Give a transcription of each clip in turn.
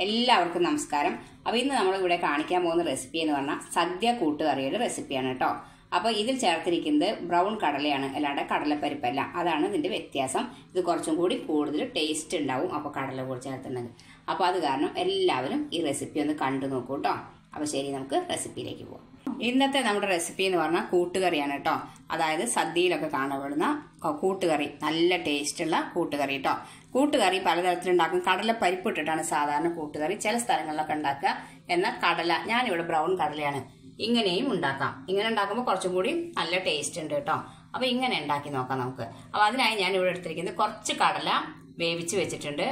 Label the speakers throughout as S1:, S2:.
S1: എല്ലാവർക്കും നമസ്കാരം. അപ്പോൾ ഇന്ന് നമ്മൾ ഇവിടെ കാണിക്കാൻ പോകുന്ന റെസിപ്പി എന്ന് പറഞ്ഞാൽ സദ്യ കൂട്ടുകറിയുടെ റെസിപ്പിയാണ് കേട്ടോ. അപ്പോൾ ഇതിൽ ചേർത്തിരിക്കുന്നത് ബ്രൗൺ കടലയാണ്, അല്ലാണ്ട് കടലപ്പരിപ്പല്ല. അതാണ് ഇതിന്റെ വ്യത്യാസം. ഇത് കുറച്ചും കൂടി കൂടുതൽ ടേസ്റ്റ് ഉണ്ടാവും അപ്പോൾ കടല കൂടി ചേർത്തുണ്ടെങ്കിൽ. അപ്പോൾ അത് കാരണം എല്ലാവരും ഈ റെസിപ്പി ഒന്ന് കണ്ടു നോക്കൂ കേട്ടോ. അപ്പോൾ ശരി, നമുക്ക് റെസിപ്പിയിലേക്ക് പോകാം. ഇന്നത്തെ നമ്മുടെ റെസിപ്പി എന്ന് പറഞ്ഞാൽ കൂട്ടുകറിയാണ് കേട്ടോ. അതായത് സദ്യയിലൊക്കെ കാണപ്പെടുന്ന കൂട്ടുകറി, നല്ല ടേസ്റ്റുള്ള കൂട്ടുകറി കേട്ടോ. കൂട്ടുകറി പലതരത്തിലുണ്ടാക്കും. കടല പരിപ്പ് ഇട്ടിട്ടാണ് സാധാരണ കൂട്ടുകറി ചില സ്ഥലങ്ങളിലൊക്കെ ഉണ്ടാക്കുക. എന്നാൽ കടല, ഞാനിവിടെ ബ്രൗൺ കടലയാണ്, ഇങ്ങനെയും ഉണ്ടാക്കാം. ഇങ്ങനെ ഉണ്ടാക്കുമ്പോൾ കുറച്ചും കൂടി നല്ല ടേസ്റ്റ് ഉണ്ട് കേട്ടോ. അപ്പോൾ ഇങ്ങനെ ഉണ്ടാക്കി നോക്കാം നമുക്ക്. അപ്പോൾ അതിനായി ഞാൻ ഇവിടെ എടുത്തിരിക്കുന്നത് കുറച്ച് കടല വേവിച്ച് വെച്ചിട്ടുണ്ട്,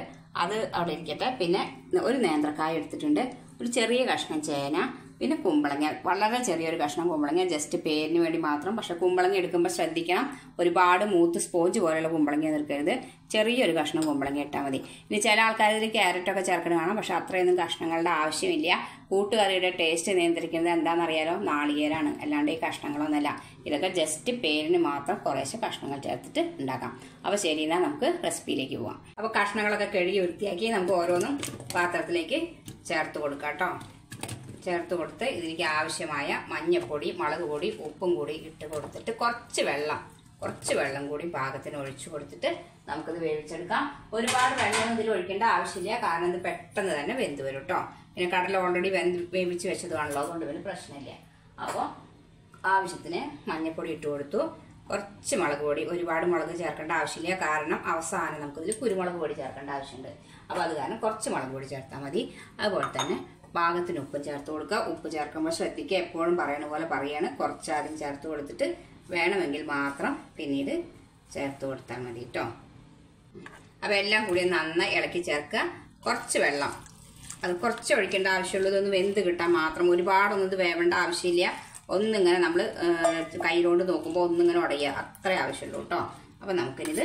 S1: അത് അവിടെ ഇരിക്കട്ടെ. പിന്നെ ഒരു നേന്ത്രക്കായ എടുത്തിട്ടുണ്ട്, ഒരു ചെറിയ കഷ്ണം ചേന, പിന്നെ കുമ്പളങ്ങ, വളരെ ചെറിയൊരു കഷ്ണം കുമ്പളങ്ങ, ജസ്റ്റ് പേരിന് വേണ്ടി മാത്രം. പക്ഷെ കുമ്പളങ്ങ എടുക്കുമ്പോൾ ശ്രദ്ധിക്കണം, ഒരുപാട് മൂത്ത് സ്പോഞ്ച് പോലെയുള്ള കുമ്പളങ്ങ നിൽക്കരുത്. ചെറിയൊരു കഷ്ണം കുമ്പളങ്ങ ഇട്ടാൽ മതി. ഇനി ചില ആൾക്കാർ ഇതിൽ ക്യാരറ്റൊക്കെ ചേർക്കണം കാണാം, പക്ഷെ അത്രയൊന്നും കഷ്ണങ്ങളുടെ ആവശ്യമില്ല. കൂട്ടുകറിയുടെ ടേസ്റ്റ് നിയന്ത്രിക്കുന്നത് എന്താണെന്നറിയാലോ, നാളികേരാണ്, അല്ലാണ്ട് ഈ കഷ്ണങ്ങളൊന്നുമല്ല. ഇതൊക്കെ ജസ്റ്റ് പേരിന് മാത്രം കുറേശ്ശെ കഷ്ണങ്ങൾ ചേർത്തിട്ട് ഉണ്ടാക്കാം. അപ്പോൾ ശരി, എന്നാൽ നമുക്ക് റെസിപ്പിയിലേക്ക് പോവാം. അപ്പോൾ കഷ്ണങ്ങളൊക്കെ കഴുകി വൃത്തിയാക്കി നമുക്ക് ഓരോന്നും പാത്രത്തിലേക്ക് ചേർത്ത് കൊടുക്കാം കേട്ടോ. ചേർത്ത് കൊടുത്ത് ഇതിലേക്ക് ആവശ്യമായ മഞ്ഞപ്പൊടി, മുളക് പൊടി, ഉപ്പും കൂടി ഇട്ട് കൊടുത്തിട്ട് കുറച്ച് വെള്ളം കൂടി പാകത്തിന് ഒഴിച്ചു കൊടുത്തിട്ട് നമുക്കിത് വേവിച്ചെടുക്കാം. ഒരുപാട് വെള്ളം ഇതിൽ ഒഴിക്കേണ്ട ആവശ്യമില്ല, കാരണം ഇത് പെട്ടെന്ന് തന്നെ വെന്ത് വരും കേട്ടോ. പിന്നെ കടല ഓൾറെഡി വേവിച്ച് വെച്ചതാണല്ലോ, അതുകൊണ്ട് പിന്നെ പ്രശ്നമില്ല. അപ്പോൾ ആവശ്യത്തിന് മഞ്ഞപ്പൊടി ഇട്ട് കൊടുത്തു, കുറച്ച് മുളക് പൊടി, ഒരുപാട് മുളക് ചേർക്കേണ്ട ആവശ്യമില്ല, കാരണം അവസാനം നമുക്കിതിൽ കുരുമുളക് പൊടി ചേർക്കേണ്ട ആവശ്യമുണ്ട്. അപ്പോൾ അത് കാരണം കുറച്ച് മുളക് പൊടി ചേർത്താൽ മതി. അതുപോലെ തന്നെ പാകത്തിന് ഉപ്പ് ചേർത്ത് കൊടുക്കുക. ഉപ്പ് ചേർക്കുമ്പോൾ ശ്രദ്ധിക്കുക, എപ്പോഴും പറയുന്ന പോലെ പറയാണ്, കുറച്ചാദ്യം ചേർത്ത് കൊടുത്തിട്ട് വേണമെങ്കിൽ മാത്രം പിന്നീട് ചേർത്ത് കൊടുത്താൽ മതി കേട്ടോ. അപ്പോൾ എല്ലാം കൂടി നന്നായി ഇളക്കി ചേർക്കുക. കുറച്ച് വെള്ളം, അത് കുറച്ച് ഒഴിക്കേണ്ട ആവശ്യമുള്ളൂ, ഇതൊന്ന് വെന്ത് കിട്ടാൻ മാത്രം. ഒരുപാടൊന്നും ഇത് വേവേണ്ട ആവശ്യമില്ല. ഒന്നിങ്ങനെ നമ്മൾ കയ്യിലോണ്ട് നോക്കുമ്പോൾ ഒന്നിങ്ങനെ ഉടയുക, അത്രേ ആവശ്യമുള്ളൂ കേട്ടോ. അപ്പോൾ നമുക്കിത്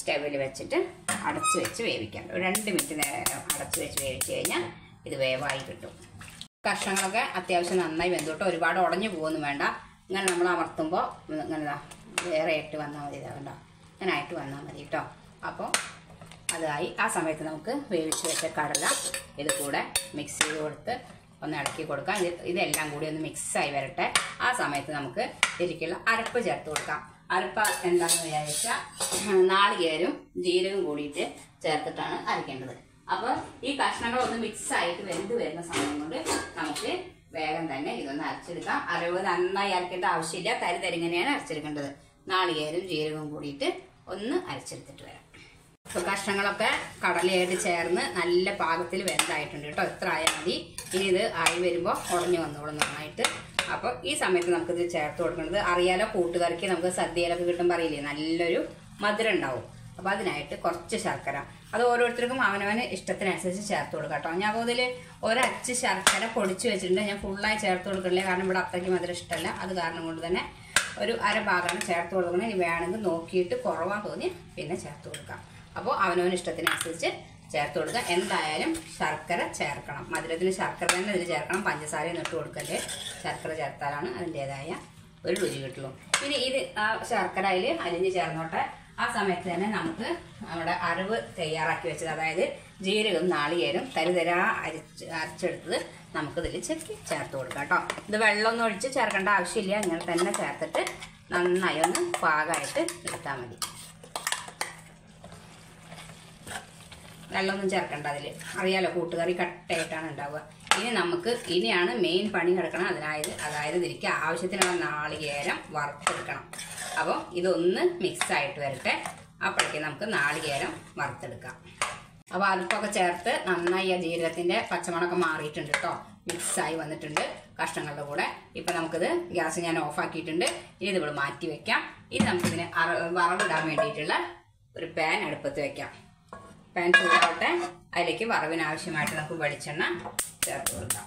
S1: സ്റ്റവിൽ വെച്ചിട്ട് അടച്ച് വെച്ച് വേവിക്കാം. ഒരു 2 മിനിറ്റ് നേരം അടച്ച് വെച്ച് വേവിച്ച് കഴിഞ്ഞാൽ ഇത് വേവായി കിട്ടും. കഷ്ണങ്ങളൊക്കെ അത്യാവശ്യം നന്നായി വെന്തോട്ടോ, ഒരുപാട് ഉടഞ്ഞു പോകുന്നു വേണ്ട. ഇങ്ങനെ നമ്മൾ അമർത്തുമ്പോൾ ഇങ്ങനെ വേറെ ആയിട്ട് വന്നാൽ മതി, ഇതാകണ്ട, ഇങ്ങനെ ആയിട്ട് വന്നാൽ മതി കേട്ടോ. അപ്പോൾ അതായി. ആ സമയത്ത് നമുക്ക് വേവിച്ച് വെച്ച കടല ഇത് കൂടെ മിക്സ് ചെയ്ത് കൊടുത്ത് ഒന്ന് ഇളക്കി കൊടുക്കാം. ഇതെല്ലാം കൂടി ഒന്ന് മിക്സായി വരട്ടെ. ആ സമയത്ത് നമുക്ക് ഇതിലേക്കുള്ള അരപ്പ് ചേർത്ത് കൊടുക്കാം. അരപ്പ് എന്താണെന്ന് വിചാരിച്ചാൽ നാളികേരും ജീരകം കൂടിയിട്ട് ചേർത്തിട്ടാണ് അരയ്ക്കേണ്ടത്. അപ്പോൾ ഈ കഷ്ണങ്ങളൊന്ന് മിക്സ് ആയിട്ട് വെന്ത് വരുന്ന സമയം കൊണ്ട് നമുക്ക് വേഗം തന്നെ ഇതൊന്ന് അരച്ചെടുക്കാം. അരവ് നന്നായി അരക്കേണ്ട ആവശ്യമില്ല, തരിതരിങ്ങനെയാണ് അരച്ചെടുക്കേണ്ടത്. നാളികേരും ജീരകവും കൂടിയിട്ട് ഒന്ന് അരച്ചെടുത്തിട്ട് വരാം. അപ്പോൾ കഷ്ണങ്ങളൊക്കെ കടലയായിട്ട് ചേർന്ന് നല്ല പാകത്തിൽ വെന്തായിട്ടുണ്ട് കേട്ടോ. ഇത്ര ആയാൽ മതി. ഇനി ഇത് ആയി വരുമ്പോൾ ഉടഞ്ഞു വന്നോളും നന്നായിട്ട്. അപ്പോൾ ഈ സമയത്ത് നമുക്കിത് ചേർത്ത് കൊടുക്കേണ്ടത്, അറിയാലോ, കൂട്ടുകറിക്ക് നമുക്ക് സദ്യയിലൊക്കെ കിട്ടുമ്പോൾ അറിയില്ലേ, നല്ലൊരു മധുരം ഉണ്ടാവും. അപ്പോൾ അതിനായിട്ട് കുറച്ച് ശർക്കര, അത് ഓരോരുത്തർക്കും അവനവന് ഇഷ്ടത്തിനനുസരിച്ച് ചേർത്ത് കൊടുക്കാം കേട്ടോ. ഞാൻ അതിൽ ഒരച്ച് ശർക്കര പൊടിച്ച് വെച്ചിട്ടുണ്ട്, ഞാൻ ഫുള്ളായി ചേർത്ത് കൊടുക്കില്ല, കാരണം ഇവിടെ അത്രയ്ക്ക് മധുരം ഇഷ്ടമല്ല. അത് കാരണം കൊണ്ട് തന്നെ ഒരു അരഭാഗമാണ് ചേർത്ത് കൊടുക്കുന്നത്. ഇനി വേണമെങ്കിൽ നോക്കിയിട്ട് കുറവാ തോന്നി പിന്നെ ചേർത്ത് കൊടുക്കാം. അപ്പോൾ അവനവന് ഇഷ്ടത്തിനനുസരിച്ച് ചേർത്ത് കൊടുക്കുക. എന്തായാലും ശർക്കര ചേർക്കണം, മധുരത്തിന് ശർക്കര തന്നെ ഇതിൽ ചേർക്കണം, പഞ്ചസാരയും ഇട്ട് കൊടുക്കല്ലേ. ശർക്കര ചേർത്താലാണ് അതിൻ്റെതായ ഒരു രുചി കിട്ടുള്ളൂ. ഇനി ഇത് ആ ശർക്കര അതിൽ അലിഞ്ഞ് ചേർന്നോട്ടെ. ആ സമയത്ത് തന്നെ നമുക്ക് നമ്മുടെ അരവ് തയ്യാറാക്കി വെച്ചത്, അതായത് ജീരകം നാളികേരും തരിതരാ അരച്ചെടുത്തത് നമുക്കിതിൽ ചേർത്ത് കൊടുക്കാം കേട്ടോ. ഇത് വെള്ളമൊന്നും ഒഴിച്ച് ചേർക്കേണ്ട ആവശ്യമില്ല, ഇങ്ങനെ തന്നെ ചേർത്തിട്ട് നന്നായി ഒന്ന് പാകമായിട്ട് എടുത്താൽ മതി. വെള്ളമൊന്നും ചേർക്കണ്ട അതിൽ, അറിയാലോ കൂട്ടുകറി കട്ടയായിട്ടാണ് ഉണ്ടാവുക. ഇനിയാണ് മെയിൻ പണി കിടക്കണം. അതായത് ഇതിലേക്ക് ആവശ്യത്തിനുള്ള നാളികേരം വറുത്തെടുക്കണം. അപ്പോൾ ഇതൊന്ന് മിക്സ് ആയിട്ട് വരട്ടെ, അപ്പോഴേക്കും നമുക്ക് നാളികേരം വറുത്തെടുക്കാം. അപ്പോൾ അരിപ്പൊക്കെ ചേർത്ത് നന്നായി ആ ജീരകത്തിൻ്റെ പച്ചമണമൊക്കെ മാറിയിട്ടുണ്ട് കേട്ടോ, മിക്സായി വന്നിട്ടുണ്ട് കഷ്ണങ്ങളുടെ കൂടെ. ഇപ്പം നമുക്കിത് ഗ്യാസ് ഞാൻ ഓഫാക്കിയിട്ടുണ്ട്. ഇനി ഇത് ഇവിടെ മാറ്റി വെക്കാം. ഇനി നമുക്കിതിന് വറവിടാൻ വേണ്ടിയിട്ടുള്ള ഒരു പാൻ അടുപ്പത്ത് വെക്കാം. പാൻ ചൂടാവട്ടെ. അതിലേക്ക് വറവിനാവശ്യമായിട്ട് നമുക്ക് വെളിച്ചെണ്ണ ചേർത്ത് കൊടുക്കാം.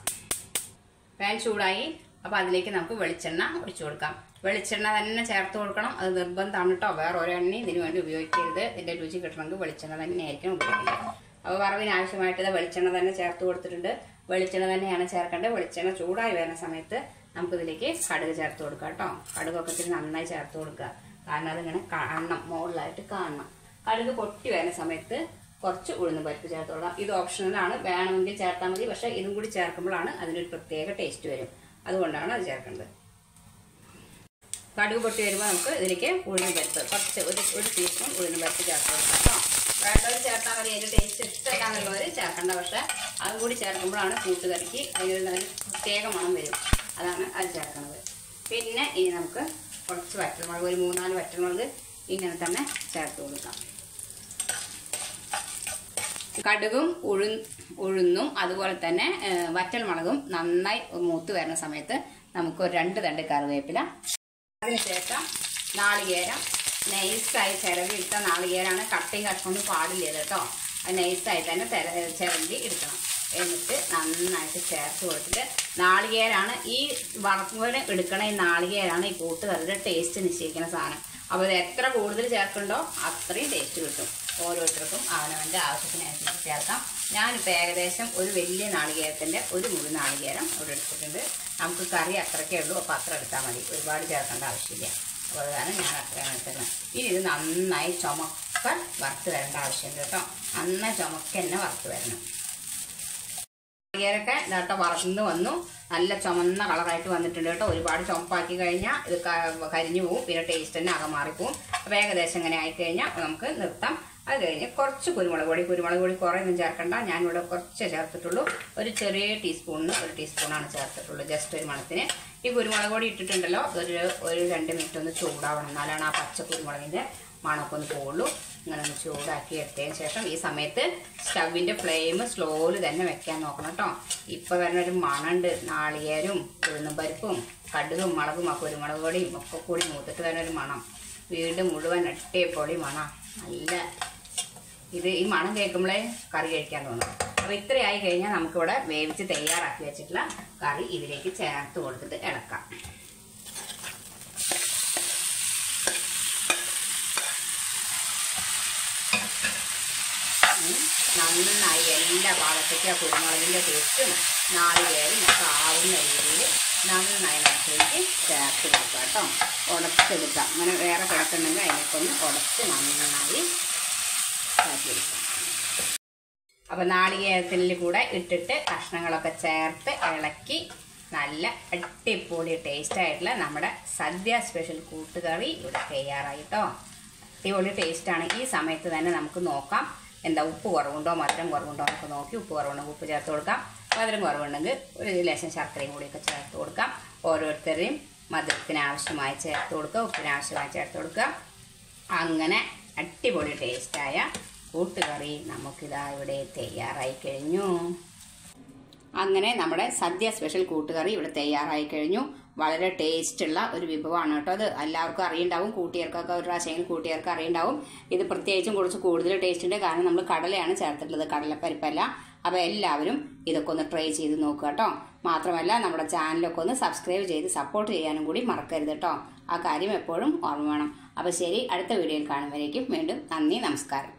S1: പാൻ ചൂടായി, അപ്പോൾ അതിലേക്ക് നമുക്ക് വെളിച്ചെണ്ണ ഒഴിച്ചു കൊടുക്കാം. വെളിച്ചെണ്ണ തന്നെ ചേർത്ത് കൊടുക്കണം, അത് നിർബന്ധമാണ് കേട്ടോ. വേറെ ഒരു എണ്ണയും ഇതിന് വേണ്ടി ഉപയോഗിക്കരുത്. ഇതിൻ്റെ രുചി കിട്ടണമെങ്കിൽ വെളിച്ചെണ്ണ തന്നെയായിരിക്കും ഉപയോഗിക്കുന്നത്. അപ്പോൾ വറവിനാവശ്യമായിട്ട് വെളിച്ചെണ്ണ തന്നെ ചേർത്ത് കൊടുത്തിട്ടുണ്ട്. വെളിച്ചെണ്ണ തന്നെയാണ് ചേർക്കേണ്ടത്. വെളിച്ചെണ്ണ ചൂടായി വരുന്ന സമയത്ത് നമുക്കിതിലേക്ക് കടുക് ചേർത്ത് കൊടുക്കാം കേട്ടോ. കടുകൊക്കെ ഇത്തിരി നന്നായി ചേർത്ത് കൊടുക്കുക, കാരണം അതിങ്ങനെ കാണണം, മുകളിലായിട്ട് കാണണം. കടുക് പൊട്ടി വരുന്ന സമയത്ത് കുറച്ച് ഉഴുന്ന് പരിപ്പ് ചേർത്ത് കൊടുക്കാം. ഇത് ഓപ്ഷണലാണ്, വേണമെങ്കിൽ ചേർത്താൽ മതി. പക്ഷേ ഇതും കൂടി ചേർക്കുമ്പോഴാണ് അതിനൊരു പ്രത്യേക ടേസ്റ്റ് വരും. അതുകൊണ്ടാണ് അത് ചേർക്കേണ്ടത്. കടുക് പൊട്ടി വരുമ്പോൾ നമുക്ക് ഇതിലേക്ക് ഉഴുന്ന് പരിപ്പ് കുറച്ച് ഒരു ടീസ്പൂൺ ഉഴുന്ന് പരിപ്പ് ചേർത്ത് കൊടുക്കാം കേട്ടോ. വേണ്ടവർ ചേർത്താൽ മതി. അതിൻ്റെ ടേസ്റ്റ് ഇഷ്ടമില്ലാന്നുള്ളവർ ചേർക്കേണ്ട. പക്ഷേ അതും കൂടി ചേർക്കുമ്പോഴാണ് കൂട്ടുകറിക്ക് അതിനൊരു നല്ല പ്രത്യേക മണം വരും. അതാണ് അത് ചേർക്കുന്നത്. പിന്നെ ഇനി നമുക്ക് കുറച്ച് വറ്റൽമുളക്, ഒരു 3-4 വറ്റൽമുളക് ഇങ്ങനെ തന്നെ ചേർത്ത് കൊടുക്കാം. കടുകും ഉഴുന്നും അതുപോലെ തന്നെ വറ്റൽമുളകും നന്നായി മൂത്ത് വരുന്ന സമയത്ത് നമുക്ക് ഒരു 2 തണ്ട് കറിവേപ്പില, അതിനുശേഷം നാളികേരം നൈസായി ചിരവിട്ട നാളികേരമാണ്. കട്ടയും കഷ്ണമൊന്നും പാടില്ല കേട്ടോ. അത് നൈസായി തന്നെ ചിരണ്ടി എടുക്കണം. എന്നിട്ട് നന്നായിട്ട് ചേർത്ത് കൊടുത്തിട്ട് നാളികേരാണ് ഈ വറക്കുമ്പോൾ എടുക്കണ ഈ നാളികേരാണ് ഈ കൂട്ടുകറിയുടെ ടേസ്റ്റ് നിശ്ചയിക്കുന്ന സാധനം. അപ്പോൾ ഇത് എത്ര കൂടുതൽ ചേർക്കണ്ടോ അത്രയും ടേസ്റ്റ് കിട്ടും. ഓരോരുത്തർക്കും അവനവൻ്റെ ആവശ്യത്തിനനുസരിച്ച് ചേർക്കാം. ഞാനിപ്പോൾ ഏകദേശം ഒരു വലിയ നാളികേരത്തിൻ്റെ ഒരു മുഴു നാളികേരം ഇവിടെ എടുത്തിട്ടുണ്ട്. നമുക്ക് കറി അത്രയ്ക്കേ ഉള്ളൂ. അപ്പോൾ അത്ര എടുത്താൽ മതി, ഒരുപാട് ചേർക്കേണ്ട ആവശ്യമില്ല. അപ്പോൾ അതാണ് ഞാൻ അത്രയാണ് എടുത്തിരുന്നത്. ഇനി ഇത് നന്നായി ചുമക്കാൻ വറുത്ത് വരേണ്ട ആവശ്യമുണ്ട് കേട്ടോ. നന്നായി ചുമക്ക തന്നെ വറുത്ത് വരണം. നാളികേരമൊക്കെ ഇതാട്ടോ വറന്ന് വന്നു, നല്ല ചുമന്ന കളറായിട്ട് വന്നിട്ടുണ്ട് കേട്ടോ. ഒരുപാട് ചുമപ്പാക്കി കഴിഞ്ഞാൽ ഇത് കരിഞ്ഞു പോവും, പിന്നെ ടേസ്റ്റ് തന്നെ ആകെ മാറിപ്പോവും. അപ്പോൾ ഏകദേശം ഇങ്ങനെ ആയിക്കഴിഞ്ഞാൽ നമുക്ക് നിർത്താം. അത് കഴിഞ്ഞ് കുറച്ച് കുരുമുളക് പൊടി കുറേയൊന്നും ചേർക്കണ്ട. ഞാനിവിടെ കുറച്ച് ചേർത്തിട്ടുള്ളൂ. ഒരു ചെറിയ ടീസ്പൂണിന് 1 ടീസ്പൂണാണ് ചേർത്തിട്ടുള്ളൂ, ജസ്റ്റ് ഒരു മണത്തിന്. ഈ കുരുമുളക് പൊടി ഇട്ടിട്ടുണ്ടല്ലോ, ഒരു 2 മിനിറ്റ് ഒന്ന് ചൂടാവണം. എന്നാലാണ് ആ പച്ച കുരുമുളകിൻ്റെ മണമൊക്കെ ഒന്ന് പോകുള്ളൂ. ഇങ്ങനെ ഒന്ന് ചൂടാക്കി എടുത്തതിന് ശേഷം ഈ സമയത്ത് സ്റ്റവിൻ്റെ ഫ്ലെയിം സ്ലോയിൽ തന്നെ വെക്കാൻ നോക്കണം കേട്ടോ. ഇപ്പോൾ വരുന്നൊരു മണമുണ്ട്. നാളികേരും ഉഴുന്നും പരിപ്പും കടുകും മുളകും ആ കുരുമുളക് പൊടിയും ഒക്കെ കൂടി മൂത്തിട്ട് വരുന്നൊരു മണം. വീട് മുഴുവൻ അടിപൊളി മണം. നല്ല ഈ മണം കേൾക്കുമ്പോഴേ കറി കഴിക്കാൻ തോന്നും. അപ്പോൾ ഇത്രയായി കഴിഞ്ഞാൽ നമുക്കിവിടെ വേവിച്ച് തയ്യാറാക്കി വെച്ചിട്ടുള്ള കറി ഇതിലേക്ക് ചേർത്ത് കൊടുത്തിട്ട് ഇളക്കാം. നന്നായി എല്ലാ ഭാഗത്തേക്കും ആ കുരുമുളകിൻ്റെ ടേസ്റ്റും നാളികേരും ഒക്കെ ആവുന്ന രീതിയിൽ നന്നായി നമുക്കിലേക്ക് ചേർത്ത് കൊടുക്കാം കേട്ടോ. ഉടച്ചെടുക്കാം. അങ്ങനെ വേറെ കിടക്കുന്നുണ്ടെങ്കിൽ അതിനൊക്കെ ഒന്ന് ഉടച്ച് നന്നായി ചേർത്തിയെടുക്കാം. അപ്പോൾ നാളികേരത്തിൽ കൂടെ ഇട്ടിട്ട് കഷ്ണങ്ങളൊക്കെ ചേർത്ത് ഇളക്കി നല്ല അടിപൊളി ടേസ്റ്റായിട്ടുള്ള നമ്മുടെ സദ്യ സ്പെഷ്യൽ കൂട്ടുകറി ഇവിടെ തയ്യാറായി കേട്ടോ. അടിപൊളി ടേസ്റ്റാണ്. ഈ സമയത്ത് തന്നെ നമുക്ക് നോക്കാം എന്താ ഉപ്പ് കുറവുണ്ടോ മധുരം കുറവുണ്ടോ എന്നൊക്കെ നോക്കി ഉപ്പ് കുറവുണ്ടെങ്കിൽ ഉപ്പ് ചേർത്ത് കൊടുക്കാം. മധുരം കുറവുണ്ടെങ്കിൽ ഒരു ലേശം ശർക്കരയും കൂടിയൊക്കെ ചേർത്ത് കൊടുക്കാം. ഓരോരുത്തരെയും മധുരത്തിന് ആവശ്യമായി ചേർത്ത് കൊടുക്കുക, ഉപ്പിന് ആവശ്യമായി ചേർത്ത് കൊടുക്കുക. അങ്ങനെ അടിപൊളി ടേസ്റ്റായ കൂട്ടുകറി നമുക്കിതാ ഇവിടെ തയ്യാറായി കഴിഞ്ഞു. അങ്ങനെ നമ്മുടെ സദ്യ സ്പെഷ്യൽ കൂട്ടുകറി ഇവിടെ തയ്യാറായി കഴിഞ്ഞു. വളരെ ടേസ്റ്റുള്ള ഒരു വിഭവമാണ് കേട്ടോ. അത് എല്ലാവർക്കും അറിയുണ്ടാവും. കൂട്ടിയർക്കൊക്കെ ഒരു പ്രാവശ്യം കൂട്ടിയർക്ക് അറിയുണ്ടാവും. ഇത് പ്രത്യേകിച്ചും കുറച്ച് കൂടുതൽ ടേസ്റ്റ് ഉണ്ട്. കാരണം നമ്മൾ കടലയാണ് ചേർത്തിട്ടുള്ളത്, കടലപ്പരിപ്പല്ല. അപ്പോൾ എല്ലാവരും ഇതൊക്കെ ഒന്ന് ട്രൈ ചെയ്ത് നോക്കുക കേട്ടോ. മാത്രമല്ല നമ്മുടെ ചാനലൊക്കെ ഒന്ന് സബ്സ്ക്രൈബ് ചെയ്ത് സപ്പോർട്ട് ചെയ്യാനും കൂടി മറക്കരുത് കേട്ടോ. ആ കാര്യം എപ്പോഴും ഓർമ്മ വേണം. അപ്പോൾ ശരി, അടുത്ത വീഡിയോയിൽ കാണുമ്പോഴേക്കും വീണ്ടും നന്ദി, നമസ്കാരം.